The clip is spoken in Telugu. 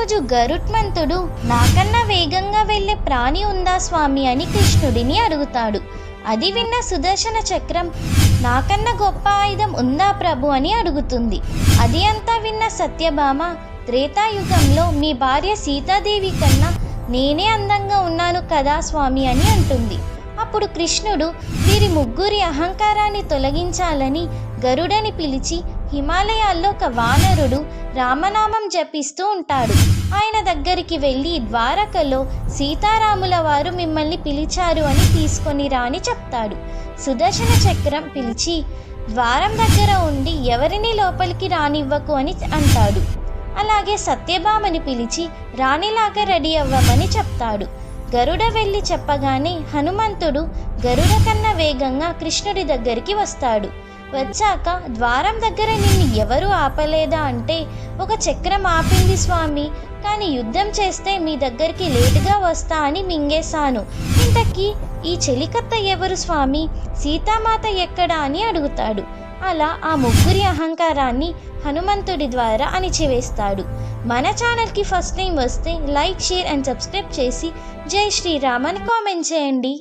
ఒకరోజు గరుత్మంతుడు నాకన్నా వేగంగా వెళ్ళే ప్రాణి ఉందా స్వామి అని కృష్ణుడిని అడుగుతాడు. అది విన్న సుదర్శన చక్రం నాకన్నా గొప్ప ఆయుధం ఉందా ప్రభు అని అడుగుతుంది. అది అంతా విన్న సత్యభామ త్రేతాయుగంలో మీ భార్య సీతాదేవి కన్నా నేనే అందంగా ఉన్నాను కదా స్వామి అని అంటుంది. అప్పుడు కృష్ణుడు వీరి ముగ్గురి అహంకారాన్ని తొలగించాలని గరుడని పిలిచి హిమాలయాల్లో ఒక వానరుడు రామనామం జపిస్తూ ఉంటాడు. ఆయన దగ్గరికి వెళ్ళి ద్వారకలో సీతారాముల వారు మిమ్మల్ని పిలిచారు అని తీసుకొని రాని చెప్తాడు. సుదర్శన చక్రం పిలిచి ద్వారం దగ్గర ఉండి ఎవరిని లోపలికి రానివ్వకు అని అంటాడు. అలాగే సత్యభామని పిలిచి రాణిలాగా రెడీ అవ్వమని చెప్తాడు. గరుడ వెళ్ళి చెప్పగానే హనుమంతుడు గరుడ కన్నా వేగంగా కృష్ణుడి దగ్గరికి వస్తాడు. వచ్చాక ద్వారం దగ్గర నిన్ను ఎవరు ఆపలేదా అంటే ఒక చక్రం ఆపింది స్వామి, కానీ యుద్ధం చేస్తే మీ దగ్గరికి లేటుగా వస్తా అని మింగేశాను. ఇంతకీ ఈ చెలికత్త ఎవరు స్వామి, సీతామాత ఎక్కడా అని అడుగుతాడు. అలా ఆ ముగ్గురి అహంకారాన్ని హనుమంతుడి ద్వారా అణిచివేస్తాడు. మన ఛానల్కి ఫస్ట్ టైం వస్తే లైక్, షేర్ అండ్ సబ్స్క్రైబ్ చేసి జై శ్రీరామ్ అని కామెంట్ చేయండి.